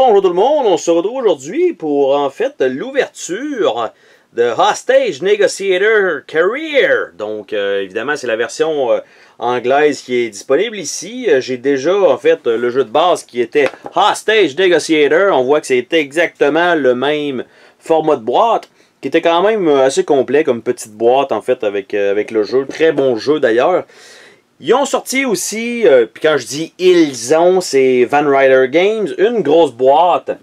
Bonjour tout le monde, on se retrouve aujourd'hui pour en fait l'ouverture de Hostage Negotiator Career. Donc évidemment c'est la version anglaise qui est disponible ici. J'ai déjà en fait le jeu de base qui était Hostage Negotiator. On voit que c'était exactement le même format de boîte, qui était quand même assez complet comme petite boîte en fait avec le jeu. Très bon jeu d'ailleurs. Ils ont sorti aussi, puis quand je dis ils ont, c'est Van Ryder Games, une grosse boîte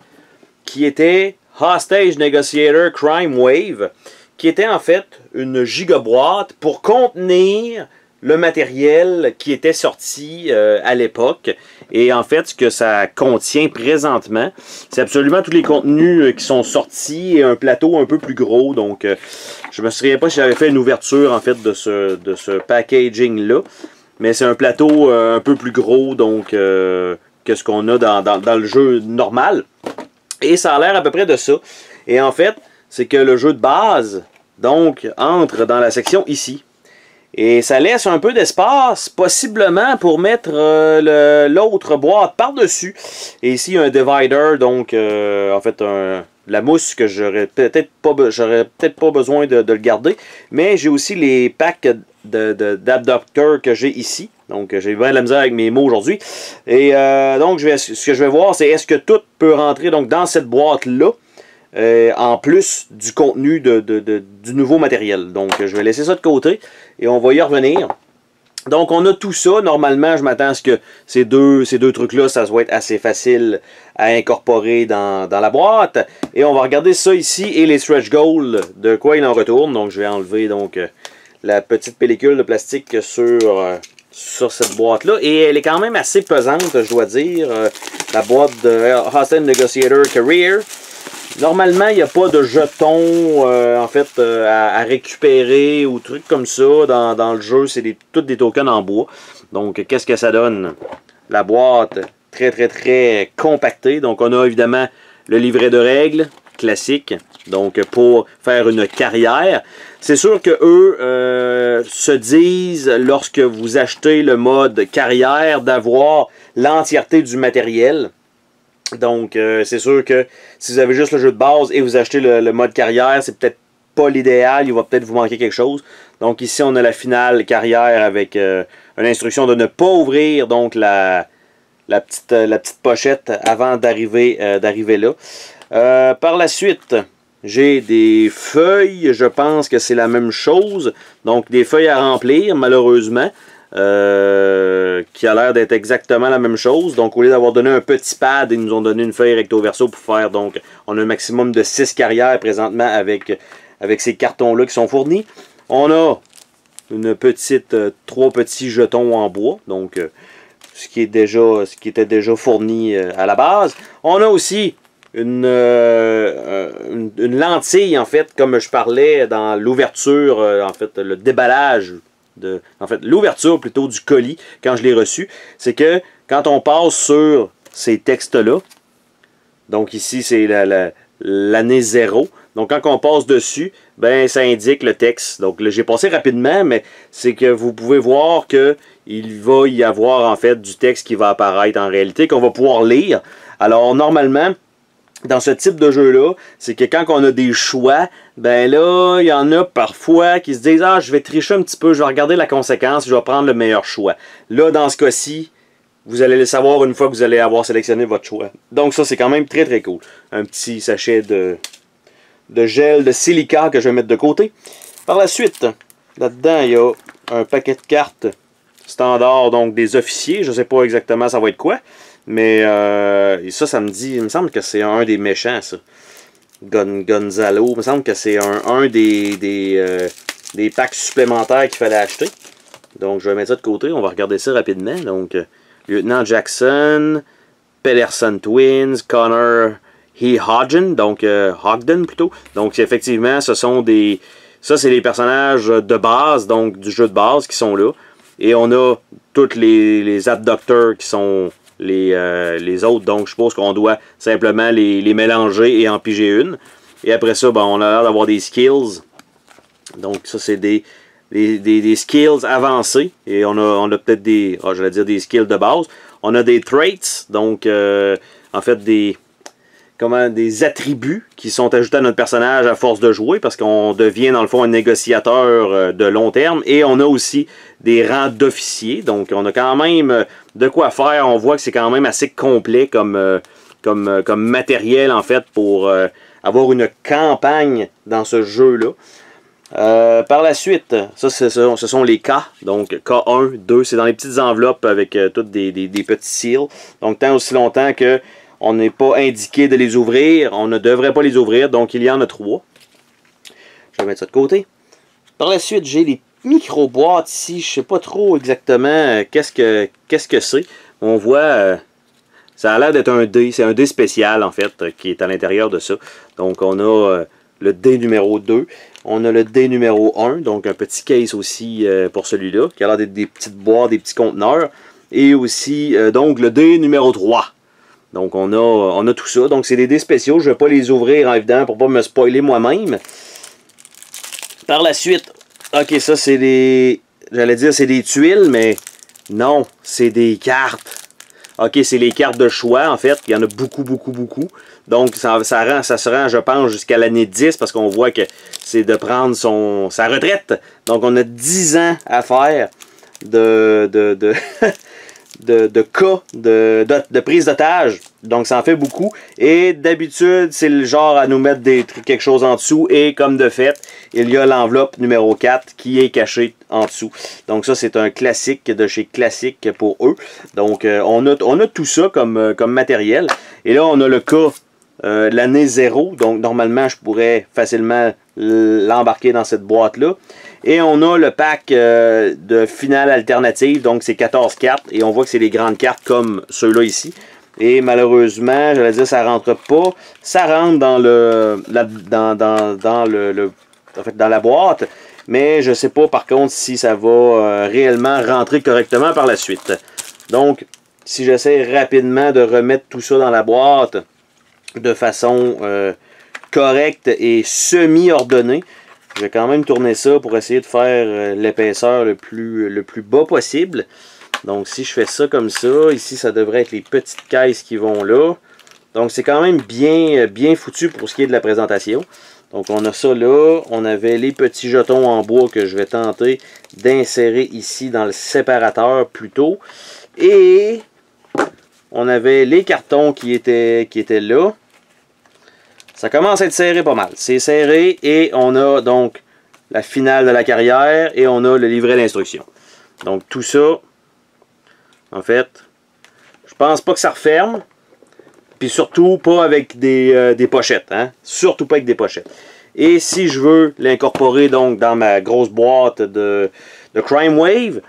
qui était Hostage Negotiator Crime Wave, qui était en fait une gigaboîte pour contenir le matériel qui était sorti à l'époque. Et en fait, ce que ça contient présentement, c'est absolument tous les contenus qui sont sortis et un plateau un peu plus gros. Donc, je me souviens pas si j'avais fait une ouverture en fait de ce packaging-là. Mais c'est un plateau un peu plus gros donc que ce qu'on a dans le jeu normal. Et ça a l'air à peu près de ça. Et en fait, c'est que le jeu de base donc entre dans la section ici. Et ça laisse un peu d'espace, possiblement pour mettre l'autre boîte par-dessus. Et ici, il y a un divider, donc en fait la mousse que j'aurais peut-être pas besoin de le garder. Mais j'ai aussi les packs d'adapteurs que j'ai ici. Donc j'ai bien de la misère avec mes mots aujourd'hui. Et donc ce que je vais voir, c'est est-ce que tout peut rentrer donc dans cette boîte-là. En plus du contenu du nouveau matériel. Donc je vais laisser ça de côté et on va y revenir. Donc on a tout ça. Normalement, je m'attends à ce que ces deux trucs-là, ça doit être assez facile à incorporer dans la boîte. Et on va regarder ça ici et les stretch goals, de quoi il en retourne. Donc je vais enlever donc la petite pellicule de plastique sur cette boîte-là. Et elle est quand même assez pesante, je dois dire. La boîte de Hostage Negotiator Career. Normalement, il n'y a pas de jetons en fait à récupérer ou trucs comme ça dans le jeu. C'est tous des tokens en bois. Donc, qu'est-ce que ça donne? La boîte très compactée. Donc, on a évidemment le livret de règles classique. Donc, pour faire une carrière. C'est sûr que eux se disent, lorsque vous achetez le mode carrière, d'avoir l'entièreté du matériel. Donc, c'est sûr que si vous avez juste le jeu de base et vous achetez le mode carrière, c'est peut-être pas l'idéal. Il va peut-être vous manquer quelque chose. Donc, ici, on a la finale carrière avec une instruction de ne pas ouvrir donc la petite pochette avant d'arriver là. Par la suite, j'ai des feuilles. Je pense que c'est la même chose. Donc, des feuilles à remplir, malheureusement. Qui a l'air d'être exactement la même chose. Donc, au lieu d'avoir donné un petit pad, ils nous ont donné une feuille recto verso pour faire. Donc, on a un maximum de 6 carrières présentement avec ces cartons-là qui sont fournis. On a une petite 3 petits jetons en bois. Donc, ce qui était déjà fourni à la base. On a aussi une lentille, en fait, comme je parlais dans l'ouverture, en fait, le déballage. En fait, l'ouverture plutôt du colis, quand je l'ai reçu, c'est que quand on passe sur ces textes-là, donc ici c'est l'année 0, donc quand on passe dessus, ben ça indique le texte. Donc j'ai passé rapidement, mais c'est que vous pouvez voir que il va y avoir en fait du texte qui va apparaître en réalité, qu'on va pouvoir lire. Alors normalement, dans ce type de jeu-là, c'est que quand on a des choix, ben là, il y en a parfois qui se disent « Ah, je vais tricher un petit peu, je vais regarder la conséquence, je vais prendre le meilleur choix. » Là, dans ce cas-ci, vous allez le savoir une fois que vous allez avoir sélectionné votre choix. Donc ça, c'est quand même très cool. Un petit sachet de gel de silica que je vais mettre de côté. Par la suite, là-dedans, il y a un paquet de cartes standard, donc des officiers. Je ne sais pas exactement ça va être quoi. Mais ça me dit, il me semble que c'est un des méchants, ça. Gonzalo, il me semble que c'est un des packs supplémentaires qu'il fallait acheter. Donc je vais mettre ça de côté, on va regarder ça rapidement. Donc, Lieutenant Jackson, Pedersen Twins, Connor Hodgen, donc Hogden plutôt. Donc effectivement, ça c'est les personnages de base, donc du jeu de base qui sont là. Et on a tous les abducteurs qui sont les autres, donc je suppose qu'on doit simplement les mélanger et en piger une. Et après ça, ben, on a l'air d'avoir des skills. Donc ça, c'est des skills avancés. Et on a peut-être des skills de base. On a des traits, donc en fait des des attributs qui sont ajoutés à notre personnage à force de jouer, parce qu'on devient dans le fond un négociateur de long terme, et on a aussi des rangs d'officiers, donc on a quand même de quoi faire. On voit que c'est quand même assez complet comme matériel en fait pour avoir une campagne dans ce jeu-là. Par la suite, ça ce sont les K, donc K1, 2, c'est dans les petites enveloppes avec toutes des petits seals, donc tant aussi longtemps que on n'est pas indiqué de les ouvrir, on ne devrait pas les ouvrir, donc il y en a 3. Je vais mettre ça de côté. Par la suite, j'ai les micro-boîtes ici, je ne sais pas trop exactement qu'est-ce que c'est. On voit, ça a l'air d'être un dé, c'est un dé spécial en fait, qui est à l'intérieur de ça. Donc on a le dé numéro 2, on a le dé numéro 1, donc un petit case aussi pour celui-là, qui a l'air d'être des petites boîtes, des petits conteneurs, et aussi donc le dé numéro 3. Donc on a tout ça. Donc c'est des dés spéciaux. Je ne vais pas les ouvrir évidemment pour ne pas me spoiler moi-même. Par la suite, ok, ça c'est des... J'allais dire c'est des tuiles, mais non, c'est des cartes. Ok, c'est les cartes de choix en fait. Il y en a beaucoup. Donc ça se rend, je pense, jusqu'à l'année 10 parce qu'on voit que c'est de prendre sa retraite. Donc on a 10 ans à faire de cas de prise d'otage, donc ça en fait beaucoup, et d'habitude c'est le genre à nous mettre quelque chose en dessous, et comme de fait il y a l'enveloppe numéro 4 qui est cachée en dessous, donc ça c'est un classique de chez Classique pour eux. Donc on a tout ça comme matériel, et là on a le cas l'année 0, donc normalement je pourrais facilement l'embarquer dans cette boîte là. Et on a le pack de finale alternative, donc c'est 14 cartes, et on voit que c'est des grandes cartes comme ceux-là ici. Et malheureusement, j'allais dire ça rentre pas, ça rentre dans dans la boîte, mais je sais pas par contre si ça va réellement rentrer correctement par la suite. Donc, si j'essaie rapidement de remettre tout ça dans la boîte de façon correcte et semi-ordonnée, je vais quand même tourner ça pour essayer de faire l'épaisseur le plus bas possible. Donc si je fais ça comme ça, ici ça devrait être les petites caisses qui vont là. Donc c'est quand même bien foutu pour ce qui est de la présentation. Donc on a ça là, on avait les petits jetons en bois que je vais tenter d'insérer ici dans le séparateur plutôt. Et on avait les cartons qui étaient là. Ça commence à être serré pas mal. C'est serré, et on a donc la finale de la carrière, et on a le livret d'instruction. Donc tout ça, en fait, je pense pas que ça referme. Puis surtout pas avec des pochettes. Hein? Surtout pas avec des pochettes. Et si je veux l'incorporer donc dans ma grosse boîte de Crime Wave,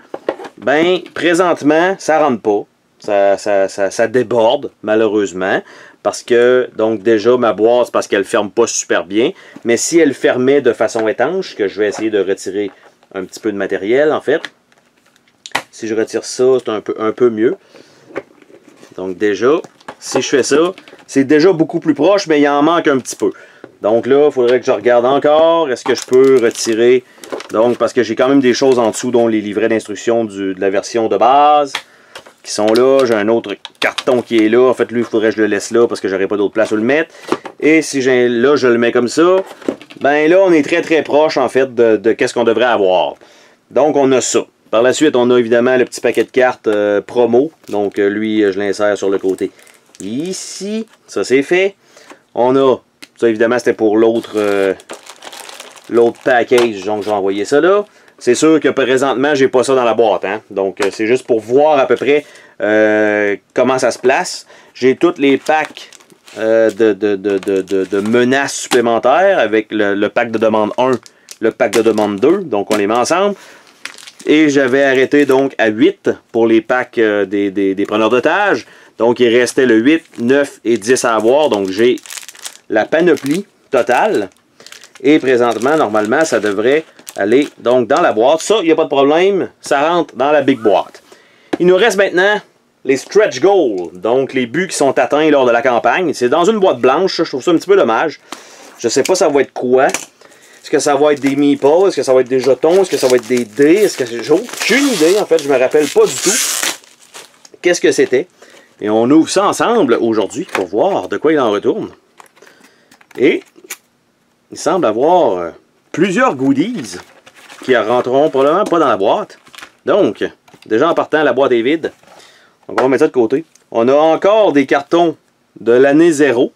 ben présentement, ça rentre pas. Ça déborde, malheureusement. Parce que, donc déjà, ma boîte, c'est parce qu'elle ne ferme pas super bien. Mais si elle fermait de façon étanche, que je vais essayer de retirer un petit peu de matériel, en fait. Si je retire ça, c'est un peu mieux. Donc déjà, si je fais ça, c'est déjà beaucoup plus proche, mais il en manque un petit peu. Donc là, il faudrait que je regarde encore. Est-ce que je peux retirer? Donc, parce que j'ai quand même des choses en dessous, dont les livrets d'instruction de la version de base, qui sont là. J'ai un autre carton qui est là. En fait, lui, il faudrait que je le laisse là parce que j'aurais pas d'autre place où le mettre. Et si là, je le mets comme ça, ben là, on est très proche, en fait, de qu'est-ce qu'on devrait avoir. Donc, on a ça. Par la suite, on a évidemment le petit paquet de cartes promo. Donc, lui, je l'insère sur le côté ici. Ça, c'est fait. On a, ça, évidemment, c'était pour l'autre package. Donc, je vais envoyer ça là. C'est sûr que présentement, j'ai pas ça dans la boîte. Hein? Donc, c'est juste pour voir à peu près comment ça se place. J'ai tous les packs de menaces supplémentaires avec le pack de demande 1, le pack de demande 2. Donc, on les met ensemble. Et j'avais arrêté donc à 8 pour les packs des preneurs d'otages. Donc, il restait le 8, 9 et 10 à avoir. Donc, j'ai la panoplie totale. Et présentement, normalement, ça devrait aller donc dans la boîte. Ça, il n'y a pas de problème. Ça rentre dans la big boîte. Il nous reste maintenant les stretch goals. Donc, les buts qui sont atteints lors de la campagne. C'est dans une boîte blanche. Je trouve ça un petit peu dommage. Je ne sais pas ça va être quoi. Est-ce que ça va être des meeples? Est-ce que ça va être des jetons? Est-ce que ça va être des dés? Est-ce que j'ai aucune idée, en fait. Je me rappelle pas du tout qu'est-ce que c'était. Et on ouvre ça ensemble aujourd'hui pour voir de quoi il en retourne. Et il semble avoir plusieurs goodies qui ne rentreront probablement pas dans la boîte. Donc, déjà en partant, la boîte est vide. Donc on va mettre ça de côté. On a encore des cartons de l'année 0.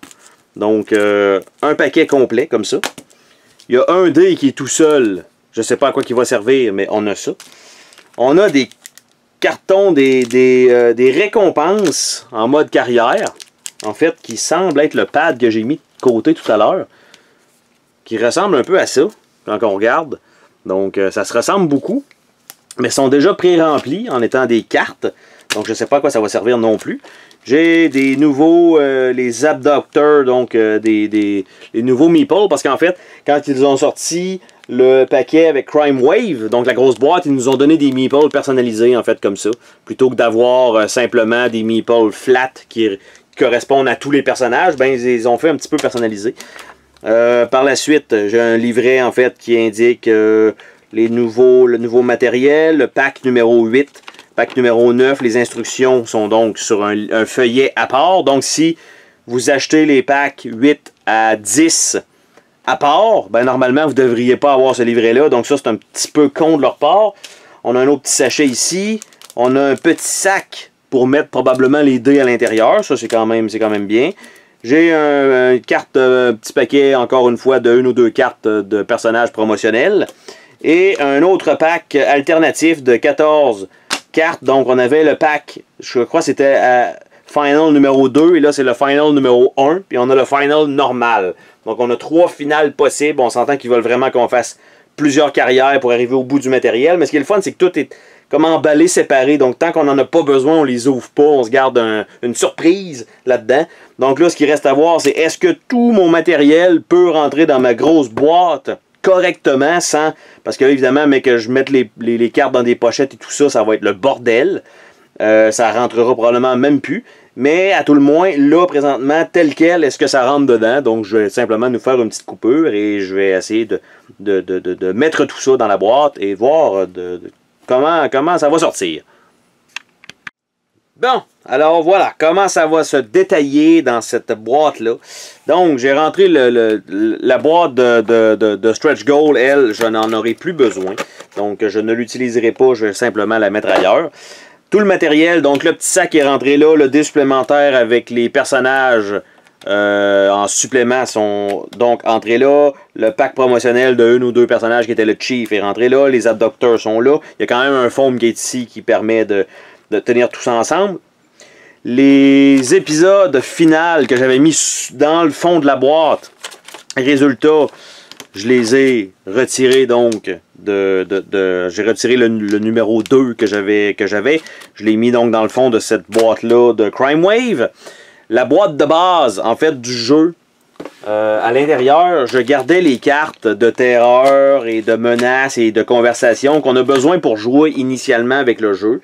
Donc, un paquet complet, comme ça. Il y a un dé qui est tout seul. Je ne sais pas à quoi il va servir, mais on a ça. On a des cartons, des récompenses en mode carrière. En fait, qui semble être le pad que j'ai mis de côté tout à l'heure. Qui ressemble un peu à ça, quand on regarde. Donc, ça se ressemble beaucoup. Mais sont déjà pré-remplis en étant des cartes. Donc, je ne sais pas à quoi ça va servir non plus. J'ai des nouveaux, les abducteurs, donc les nouveaux meeples. Parce qu'en fait, quand ils ont sorti le paquet avec Crime Wave, donc la grosse boîte, ils nous ont donné des meeples personnalisés, en fait, comme ça. Plutôt que d'avoir simplement des meeples flat qui correspondent à tous les personnages, ben ils ont fait un petit peu personnalisé. Par la suite, j'ai un livret, en fait, qui indique le nouveau matériel, le pack numéro 8. Pack numéro 9, les instructions sont donc sur un feuillet à part. Donc, si vous achetez les packs 8 à 10 à part, ben normalement, vous ne devriez pas avoir ce livret-là. Donc, ça, c'est un petit peu con de leur part. On a un autre petit sachet ici. On a un petit sac pour mettre probablement les dés à l'intérieur. Ça, c'est quand même bien. J'ai un petit paquet, encore une fois, de 1 ou 2 cartes de personnages promotionnels. Et un autre pack alternatif de 14 cartes. Donc, on avait le pack, je crois que c'était Final numéro 2. Et là, c'est le Final numéro 1. Puis on a le Final normal. Donc, on a 3 finales possibles. On s'entend qu'ils veulent vraiment qu'on fasse plusieurs carrières pour arriver au bout du matériel. Mais ce qui est le fun, c'est que tout est comme emballé, séparé. Donc, tant qu'on n'en a pas besoin, on les ouvre pas. On se garde une surprise là-dedans. Donc là, ce qui reste à voir, c'est est-ce que tout mon matériel peut rentrer dans ma grosse boîte correctement sans... Parce que évidemment, mais que je mette les cartes dans des pochettes et tout ça, ça va être le bordel. Ça rentrera probablement même plus. Mais à tout le moins, là, présentement, tel quel, est-ce que ça rentre dedans? Donc, je vais simplement nous faire une petite coupure et je vais essayer de mettre tout ça dans la boîte et voir comment ça va sortir. Bon, alors voilà, comment ça va se détailler dans cette boîte-là. Donc, j'ai rentré la boîte de Stretch Goal, elle, je n'en aurai plus besoin. Donc, je ne l'utiliserai pas, je vais simplement la mettre ailleurs. Tout le matériel, donc le petit sac est rentré là, le dé supplémentaire avec les personnages en supplément sont donc entrés là. Le pack promotionnel de 1 ou 2 personnages qui était le Chief est rentré là. Les abducteurs sont là. Il y a quand même un foam qui est ici qui permet de tenir tout ça ensemble. Les épisodes finaux que j'avais mis dans le fond de la boîte, résultat, je les ai retirés donc j'ai retiré le numéro 2 que j'avais. Je l'ai mis donc dans le fond de cette boîte-là de Crime Wave. La boîte de base, en fait, du jeu, à l'intérieur, je gardais les cartes de terreur et de menaces et de conversation qu'on a besoin pour jouer initialement avec le jeu.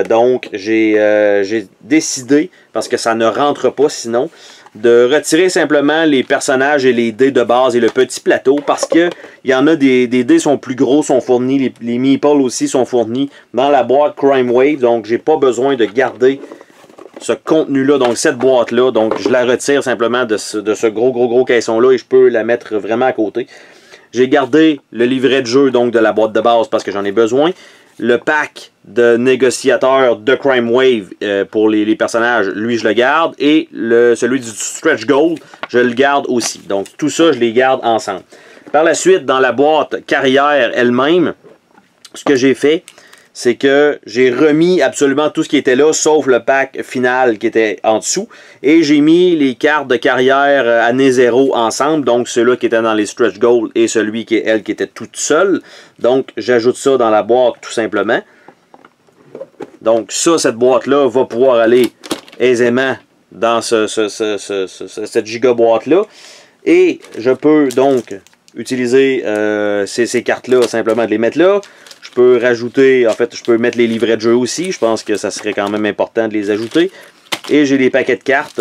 Donc, j'ai décidé, parce que ça ne rentre pas sinon, de retirer simplement les personnages et les dés de base et le petit plateau, parce que il y en a des dés sont plus gros, sont fournis, les meeples aussi sont fournis dans la boîte Crime Wave, donc j'ai pas besoin de garder ce contenu-là, donc cette boîte-là, donc je la retire simplement de ce gros caisson-là et je peux la mettre vraiment à côté. J'ai gardé le livret de jeu donc de la boîte de base parce que j'en ai besoin. Le pack de négociateurs de Crime Wave pour les personnages, lui je le garde. Et celui du Stretch Gold, je le garde aussi. Donc tout ça, je les garde ensemble. Par la suite, dans la boîte carrière elle-même, ce que j'ai fait, c'est que j'ai remis absolument tout ce qui était là, sauf le pack final qui était en dessous. Et j'ai mis les cartes de carrière année 0 ensemble, donc ceux-là qui étaient dans les Stretch Gold et celui qui était toute seule. Donc j'ajoute ça dans la boîte tout simplement. Donc ça, cette boîte-là va pouvoir aller aisément dans cette giga boîte-là. Et je peux donc utiliser ces cartes-là, simplement de les mettre là. Je peux rajouter, en fait, je peux mettre les livrets de jeu aussi. Je pense que ça serait quand même important de les ajouter. Et j'ai les paquets de cartes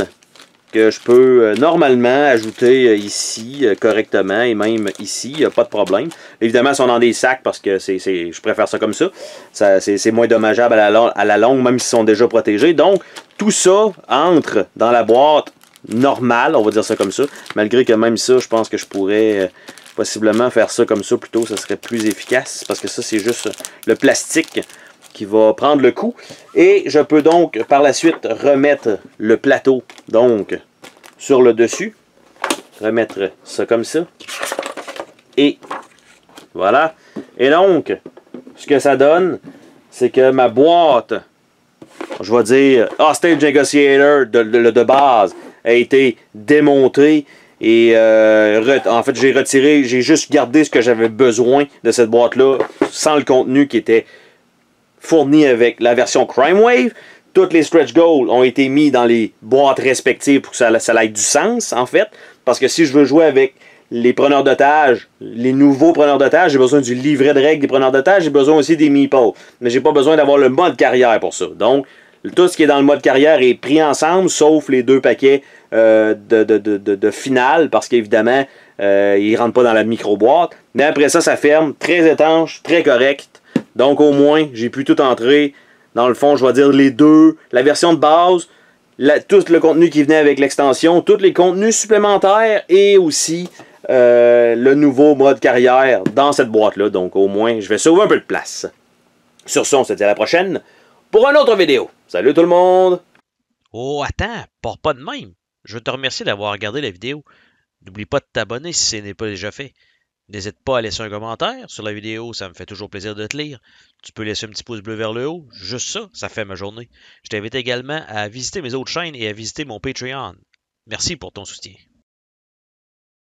que je peux normalement ajouter ici correctement et même ici, il n'y a pas de problème. Évidemment, ils sont dans des sacs parce que je préfère ça comme ça. C'est moins dommageable à la longue, même s'ils sont déjà protégés. Donc, tout ça entre dans la boîte normal, on va dire ça comme ça. Malgré que même ça, je pense que je pourrais possiblement faire ça comme ça plutôt, ça serait plus efficace. Parce que ça, c'est juste le plastique qui va prendre le coup. Et je peux donc par la suite remettre le plateau donc sur le dessus. Remettre ça comme ça. Et voilà. Et donc, ce que ça donne, c'est que ma boîte, je vais dire, Hostage Negotiator de base, a été démontée. Et en fait, j'ai juste gardé ce que j'avais besoin de cette boîte-là, sans le contenu qui était fourni avec la version Crime Wave. Toutes les stretch goals ont été mis dans les boîtes respectives pour que ça ait du sens, en fait. Parce que si je veux jouer avec les preneurs d'otages, les nouveaux preneurs d'otages, j'ai besoin du livret de règles des preneurs d'otages, j'ai besoin aussi des meeples. Mais j'ai pas besoin d'avoir le mode carrière pour ça. Donc, tout ce qui est dans le mode carrière est pris ensemble, sauf les 2 paquets de finale, parce qu'évidemment, ils ne rentrent pas dans la micro-boîte. Mais après ça, ça ferme, très étanche, très correct. Donc, au moins, j'ai pu tout entrer. Dans le fond, je vais dire les deux, la version de base, tout le contenu qui venait avec l'extension, tous les contenus supplémentaires et aussi le nouveau mode carrière dans cette boîte-là. Donc, au moins, je vais sauver un peu de place. Sur ce, on se dit à la prochaine pour une autre vidéo. Salut tout le monde! Oh, attends, pars pas de même. Je veux te remercier d'avoir regardé la vidéo. N'oublie pas de t'abonner si ce n'est pas déjà fait. N'hésite pas à laisser un commentaire sur la vidéo, ça me fait toujours plaisir de te lire. Tu peux laisser un petit pouce bleu vers le haut, juste ça, ça fait ma journée. Je t'invite également à visiter mes autres chaînes et à visiter mon Patreon. Merci pour ton soutien.